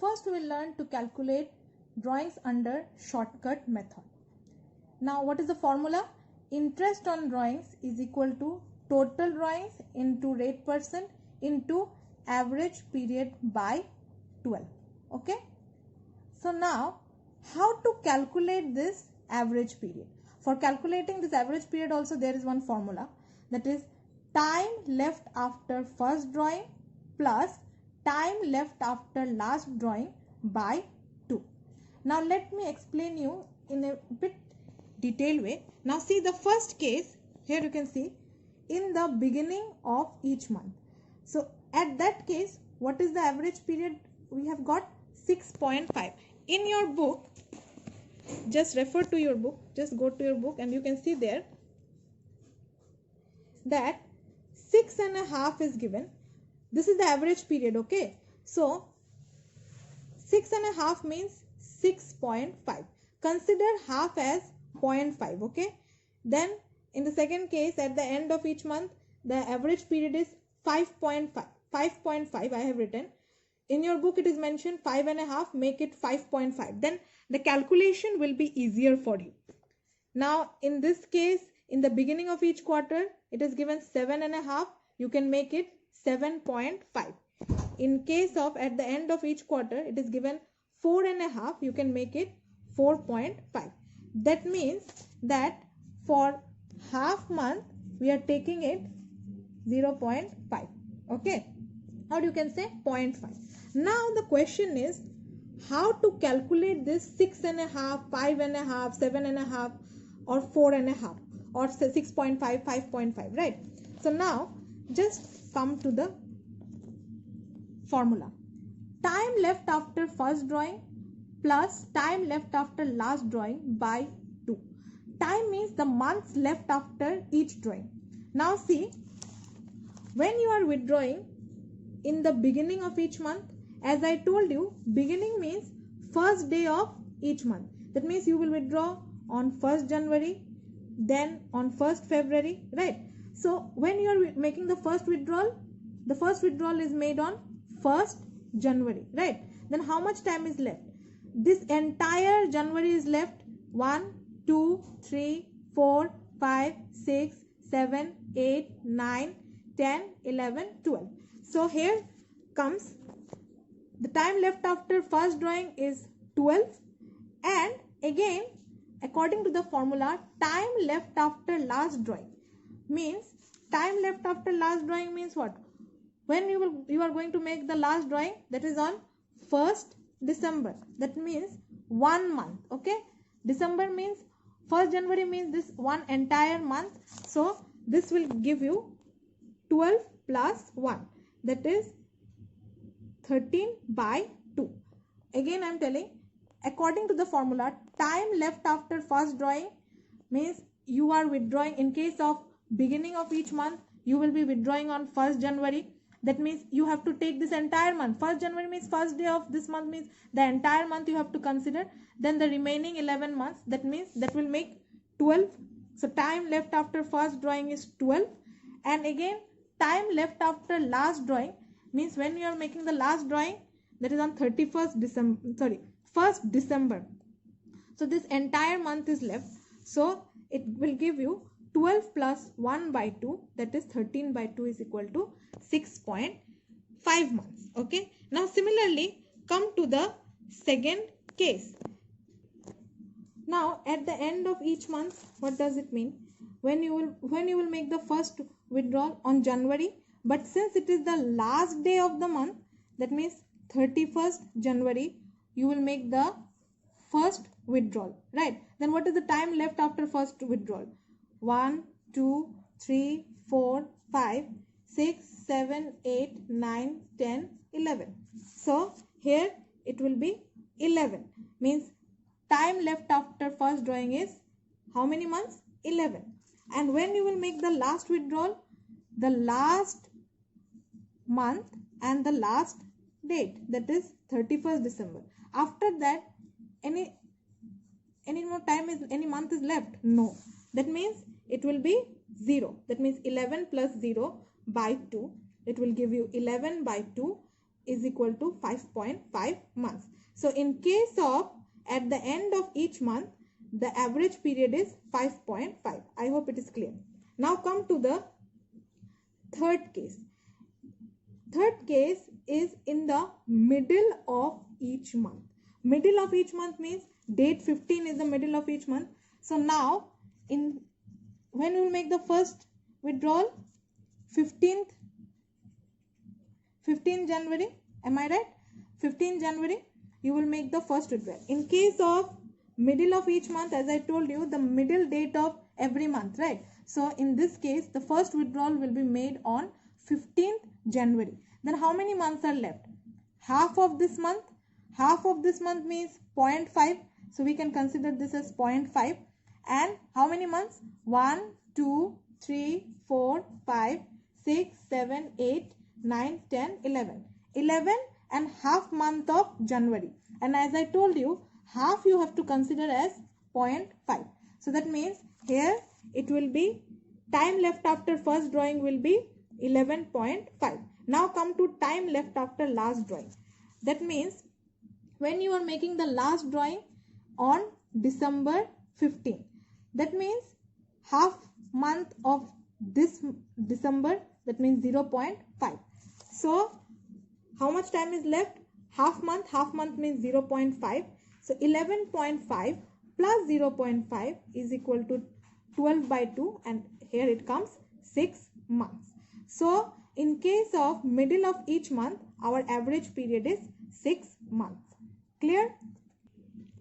first we will learn to calculate drawings under shortcut method. Now what is the formula? Interest on drawings is equal to total drawings into rate percent into average period by 12. Okay. So now how to calculate this average period? For calculating this average period also there is one formula, that is time left after first drawing plus time left after last drawing by 2. Now let me explain you in a bit detailed way. Now see the first case, here you can see in the beginning of each month. So at that case, what is the average period? We have got 6.5. In your book, just refer to your book, just go to your book and you can see there that 6.5 is given. This is the average period, okay? So 6.5 means 6.5. Consider half as 0.5, okay? Then in the second case, at the end of each month, the average period is 5.5. 5.5 I have written. In your book it is mentioned 5.5, make it 5.5. Then the calculation will be easier for you. Now in this case, in the beginning of each quarter, it is given 7.5. You can make it 7.5. In case of at the end of each quarter, it is given 4.5. You can make it 4.5. That means that for half month, we are taking it 0.5. Okay. Or you can say 0.5. Now the question is how to calculate this 6.5, 5.5, 7.5 or 4.5 or 6.5, 5.5, right? So now just come to the formula. Time left after first drawing plus time left after last drawing by 2. Time means the months left after each drawing. Now see, when you are withdrawing in the beginning of each month, as I told you, beginning means first day of each month. That means you will withdraw on 1st January, then on 1st February, right? So when you are making the first withdrawal is made on 1st January, right? Then how much time is left? This entire January is left 1, 2, 3, 4, 5, 6, 7, 8, 9, 10, 11, 12. So here comes the time left after first drawing is 12, and again according to the formula, time left after last drawing means what? When you are going to make the last drawing, that is on 1st December. That means 1 month, okay? December means 1st January means this one entire month. So this will give you 12 plus 1, that is 13 by 2. Again I am telling, according to the formula, time left after first drawing means you are withdrawing in case of beginning of each month, you will be withdrawing on 1st January. That means you have to take this entire month. 1st January means first day of this month, means the entire month you have to consider. Then the remaining 11 months, that means that will make 12. So time left after first drawing is 12. And again time left after last drawing means when you are making the last drawing, that is on 1st December. So this entire month is left. So it will give you 12 plus 1 by 2, that is 13 by 2 is equal to 6.5 months. Okay. Now similarly, come to the second case. Now at the end of each month, what does it mean? When you will make the first withdrawal on January, but since it is the last day of the month, that means 31st January, you will make the first withdrawal, right? Then what is the time left after first withdrawal? 1, 2, 3, 4, 5, 6, 7, 8, 9, 10, 11. So here it will be 11. Means time left after first drawing is how many months? 11. And when you will make the last withdrawal, the last month and the last date, that is 31st December. After that, any more time is, any month is left? No. That means it will be 0. That means 11 plus 0 by 2. It will give you 11 by 2. is equal to 5.5 months. So in case of at the end of each month, the average period is 5.5. I hope it is clear. Now come to the third case. Third case is in the middle of each month. Middle of each month means date 15 is the middle of each month. So now when we will make the first withdrawal? 15th January. Am I right? 15th January you will make the first withdrawal. In case of middle of each month, as I told you, the middle date of every month, right? So in this case, the first withdrawal will be made on 15th January. Then how many months are left? Half of this month. Half of this month means 0.5. So we can consider this as 0.5. And how many months? 1, 2, 3, 4, 5, 6, 7, 8, 9, 10, 11. 11 and half month of January. And as I told you, half you have to consider as 0.5. So that means here it will be time left after first drawing will be 11.5. Now come to time left after last drawing. That means when you are making the last drawing on December 15, that means half month of this December, that means 0.5. So how much time is left? Half month means 0.5. So 11.5 plus 0.5 is equal to 12 by 2, and here it comes 6 months. So in case of middle of each month, our average period is 6 months. Clear?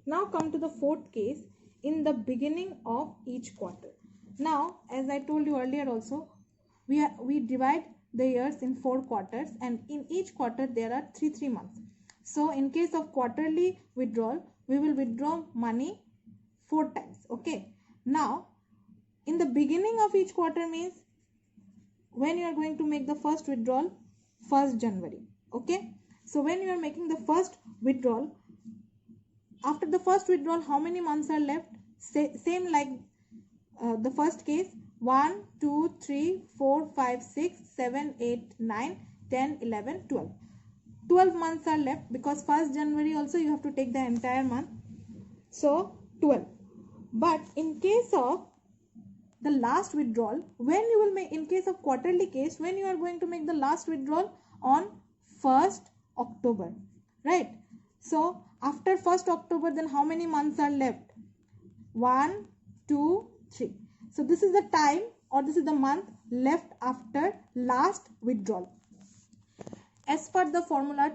Now come to the fourth case, in the beginning of each quarter. Now, as I told you earlier also, we divide the years in 4 quarters, and in each quarter there are 3 months. So in case of quarterly withdrawal, we will withdraw money 4 times. Okay. Now, in the beginning of each quarter means when you are going to make the first withdrawal, 1st January. Okay. So when you are making the first withdrawal, after the first withdrawal, how many months are left? Same like the first case. 1, 2, 3, 4, 5, 6, 7, 8, 9, 10, 11, 12. 12 months are left, because 1st January also you have to take the entire month. So 12. But in case of the last withdrawal, when you will make, in case of quarterly case, when you are going to make the last withdrawal on 1st October, right? So after 1st October, then how many months are left? 1, 2, 3. So this is the time, or this is the month left after last withdrawal. As per the formula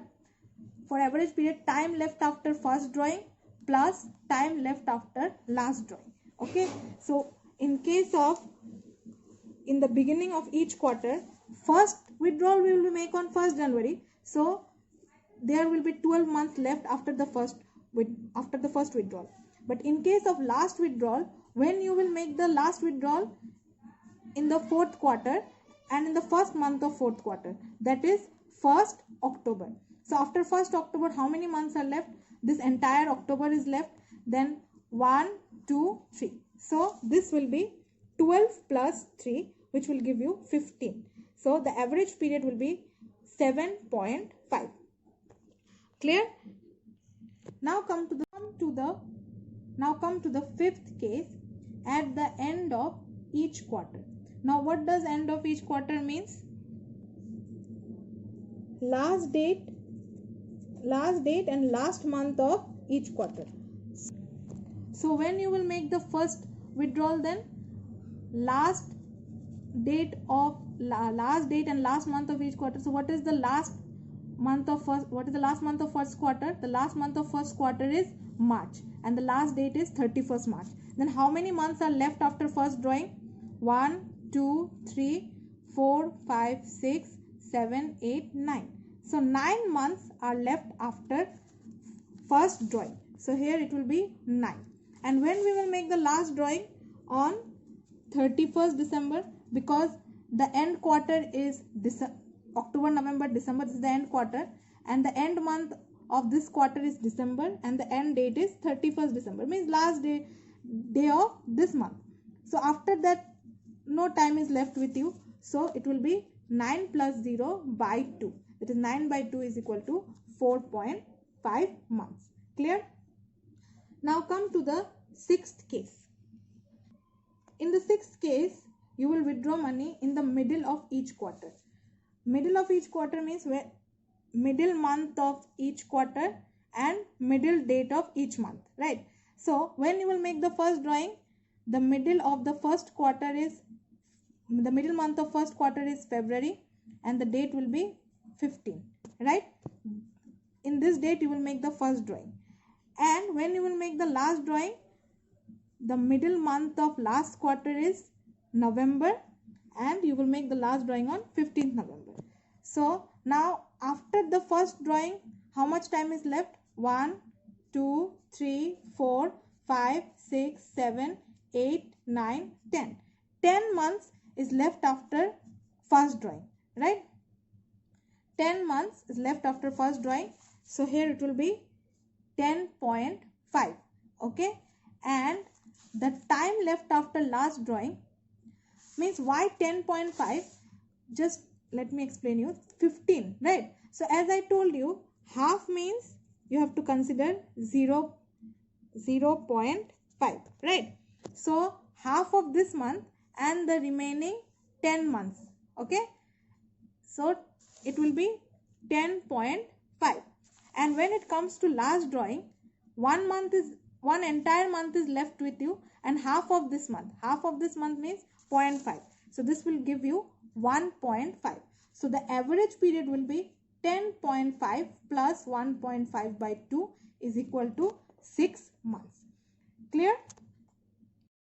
for average period, time left after first drawing plus time left after last drawing. Okay. So in case of in the beginning of each quarter, first withdrawal we will make on 1st January. So there will be 12 months left after the first withdrawal. But in case of last withdrawal, when you will make the last withdrawal in the 4th quarter and in the first month of 4th quarter, that is 1st October. So after 1st October, how many months are left? This entire October is left. Then 1, 2, 3. So this will be 12 plus 3, which will give you 15. So the average period will be 7.5. Clear? Now come to the fifth case, at the end of each quarter. Now what does end of each quarter means? Last date and last month of each quarter. So when you will make the first withdrawal, then last date and last month of each quarter. So what is the last month of first quarter? The last month of first quarter is March, and the last date is 31st March. Then how many months are left after first drawing? 1, 2, 3, 4, 5, 6, 7, 8, 9. So 9 months are left after first drawing. So here it will be 9. And when we will make the last drawing? On 31st December, because the end quarter is October, November, December. This is the end quarter, and the end month of this quarter is December, and the end date is 31st December, means last day of this month. So after that, no time is left with you, so it will be 9 plus 0 by 2. That is 9 by 2 is equal to 4.5 months. Clear? Now come to the sixth case. In the sixth case, you will withdraw money in the middle of each quarter. Middle of each quarter means where middle month of each quarter and middle date of each month, right? So when you will make the first drawing, the middle of the first quarter is, the middle month of first quarter is February and the date will be 15, right? In this date you will make the first drawing, and when you will make the last drawing, the middle month of last quarter is November and you will make the last drawing on 15th November. So now after the first drawing, how much time is left? 1, 2, 3, 4, 5, 6, 7, 8, 9, 10. 10 months is left after first drawing, right? 10 months is left after first drawing. So here it will be 10.5. Okay. And the time left after last drawing means why 10.5? Just let me explain you. 15, right? So as I told you, half means you have to consider 0.5, right? So half of this month and the remaining 10 months. Okay. So it will be 10.5. And when it comes to last drawing, one entire month is left with you and half of this month means 0.5. So this will give you 1.5. So the average period will be 10.5 plus 1.5 by 2 is equal to 6 months. Clear?